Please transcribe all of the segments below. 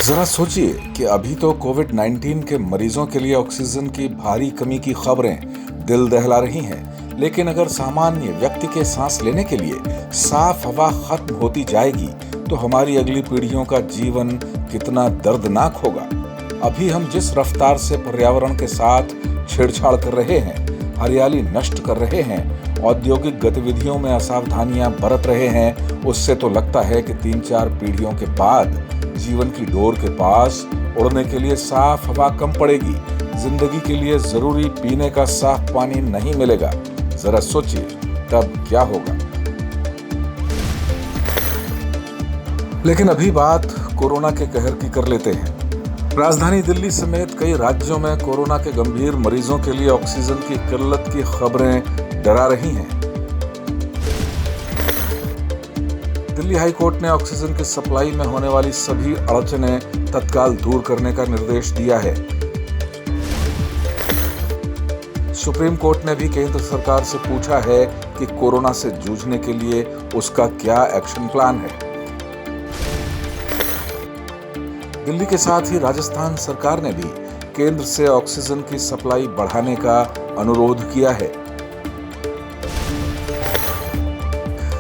जरा सोचिए कि अभी तो कोविड-19 के मरीजों के लिए ऑक्सीजन की भारी कमी की खबरें दिल दहला रही हैं, लेकिन अगर सामान्य व्यक्ति के सांस लेने के लिए साफ हवा खत्म होती जाएगी तो हमारी अगली पीढ़ियों का जीवन कितना दर्दनाक होगा। अभी हम जिस रफ्तार से पर्यावरण के साथ छेड़छाड़ कर रहे हैं, हरियाली नष्ट कर रहे हैं, औद्योगिक गतिविधियों में असावधानियां बरत रहे हैं, उससे तो लगता है कि 3-4 पीढ़ियों के बाद जीवन की डोर के पास उड़ने के लिए साफ हवा कम पड़ेगी। जिंदगी के लिए जरूरी पीने का साफ पानी नहीं मिलेगा। जरा सोचिए तब क्या होगा। लेकिन अभी बात कोरोना के कहर की कर लेते हैं। राजधानी दिल्ली समेत कई राज्यों में कोरोना के गंभीर मरीजों के लिए ऑक्सीजन की किल्लत की खबरें डरा रही हैं। दिल्ली हाई कोर्ट ने ऑक्सीजन की सप्लाई में होने वाली सभी अड़चनें तत्काल दूर करने का निर्देश दिया है। सुप्रीम कोर्ट ने भी केंद्र सरकार से पूछा है कि कोरोना से जूझने के लिए उसका क्या एक्शन प्लान है। दिल्ली के साथ ही राजस्थान सरकार ने भी केंद्र से ऑक्सीजन की सप्लाई बढ़ाने का अनुरोध किया है।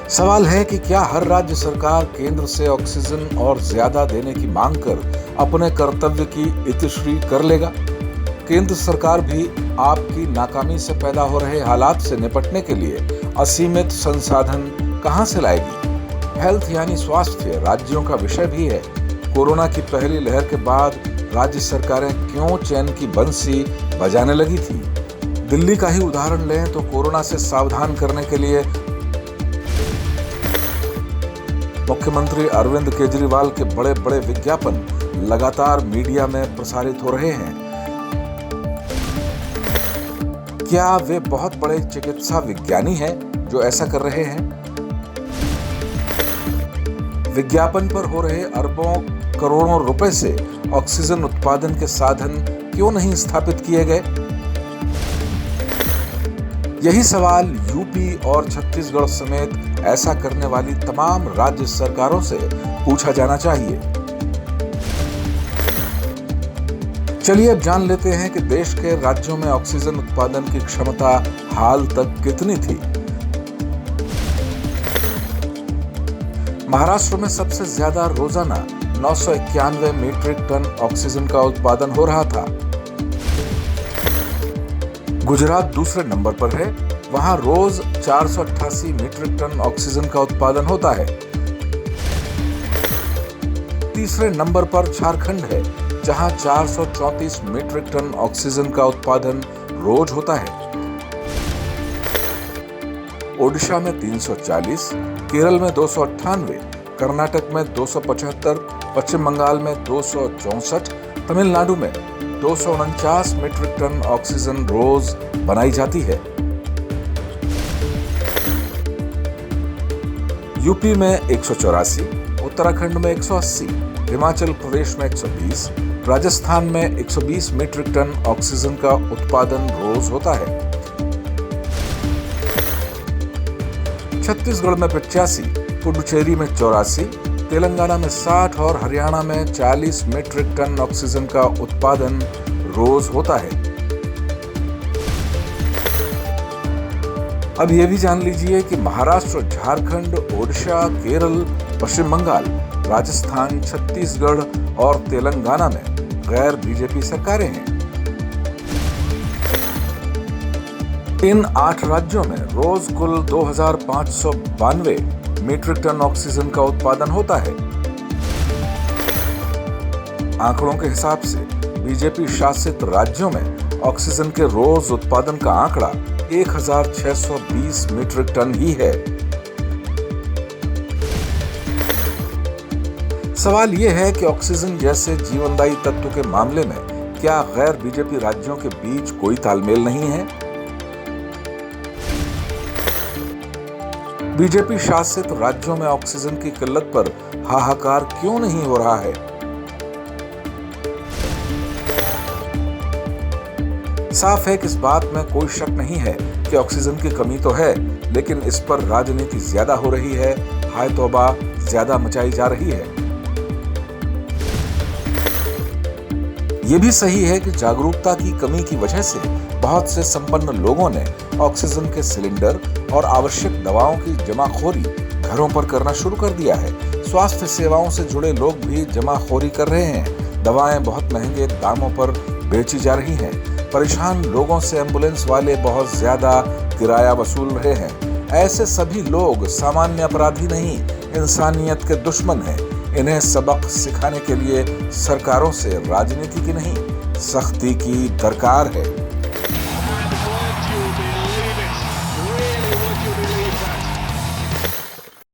सवाल है कि क्या हर राज्य सरकार केंद्र से ऑक्सीजन और ज्यादा देने की मांग कर अपने कर्तव्य की इतिश्री कर लेगा? केंद्र सरकार भी आपकी नाकामी से पैदा हो रहे हालात से निपटने के लिए असीमित संसाधन कहां से लाएगी? हेल्थ यानी स्वास्थ्य राज्यों का विषय भी है। कोरोना की पहली लहर के बाद राज्य सरकारें क्यों चैन की बंसी बजाने लगी थी? दिल्ली का ही उदाहरण लें तो कोरोना से सावधान करने के लिए मुख्यमंत्री अरविंद केजरीवाल के बड़े बड़े विज्ञापन लगातार मीडिया में प्रसारित हो रहे हैं। क्या वे बहुत बड़े चिकित्सा विज्ञानी हैं जो ऐसा कर रहे हैं? विज्ञापन पर हो रहे अरबों करोड़ों रुपए से ऑक्सीजन उत्पादन के साधन क्यों नहीं स्थापित किए गए? यही सवाल यूपी और छत्तीसगढ़ समेत ऐसा करने वाली तमाम राज्य सरकारों से पूछा जाना चाहिए। चलिए अब जान लेते हैं कि देश के राज्यों में ऑक्सीजन उत्पादन की क्षमता हाल तक कितनी थी। महाराष्ट्र में सबसे ज्यादा रोजाना 991 मीट्रिक टन ऑक्सीजन का उत्पादन हो रहा था। गुजरात दूसरे नंबर पर है, वहां रोज 488 मीट्रिक टन ऑक्सीजन का उत्पादन होता है। तीसरे नंबर पर झारखंड है, जहां 434 मीट्रिक टन ऑक्सीजन का उत्पादन रोज होता है। ओडिशा में 340, केरल में 298, कर्नाटक में 275, पश्चिम बंगाल में 264, तमिलनाडु में 249 मीट्रिक टन ऑक्सीजन रोज बनाई जाती है। यूपी में 184, उत्तराखंड में 180, हिमाचल प्रदेश में 120, राजस्थान में 120 मीट्रिक टन ऑक्सीजन का उत्पादन रोज होता है। छत्तीसगढ़ में 85, पुडुचेरी में 84, तेलंगाना में 60 और हरियाणा में 40 मीट्रिक टन ऑक्सीजन का उत्पादन रोज होता है। अब यह भी जान लीजिए कि महाराष्ट्र, झारखंड, ओडिशा, केरल, पश्चिम बंगाल, राजस्थान, छत्तीसगढ़ और तेलंगाना में गैर बीजेपी सरकारें हैं। इन 8 राज्यों में रोज कुल 2592 मीट्रिक टन ऑक्सीजन का उत्पादन होता है। आंकड़ों के हिसाब से बीजेपी शासित राज्यों में ऑक्सीजन के रोज उत्पादन का आंकड़ा 1620 मीट्रिक टन ही है। सवाल यह है कि ऑक्सीजन जैसे जीवनदायी तत्व के मामले में क्या गैर बीजेपी राज्यों के बीच कोई तालमेल नहीं है? बीजेपी शासित राज्यों में ऑक्सीजन की किल्लत पर हाहाकार क्यों नहीं हो रहा है? साफ है कि इस बात में कोई शक नहीं है कि ऑक्सीजन की कमी तो है, लेकिन इस पर राजनीति ज्यादा हो रही है, हाय तौबा ज्यादा मचाई जा रही है। ये भी सही है कि जागरूकता की कमी की वजह से बहुत से संपन्न लोगों ने ऑक्सीजन के सिलेंडर और आवश्यक दवाओं की जमाखोरी घरों पर करना शुरू कर दिया है। स्वास्थ्य सेवाओं से जुड़े लोग भी जमाखोरी कर रहे हैं। दवाएं बहुत महंगे दामों पर बेची जा रही हैं। परेशान लोगों से एम्बुलेंस वाले बहुत ज्यादा किराया वसूल रहे हैं। ऐसे सभी लोग सामान्य अपराधी नहीं, इंसानियत के दुश्मन हैं। इन्हें सबक सिखाने के लिए सरकारों से राजनीति की नहीं, सख्ती की दरकार है।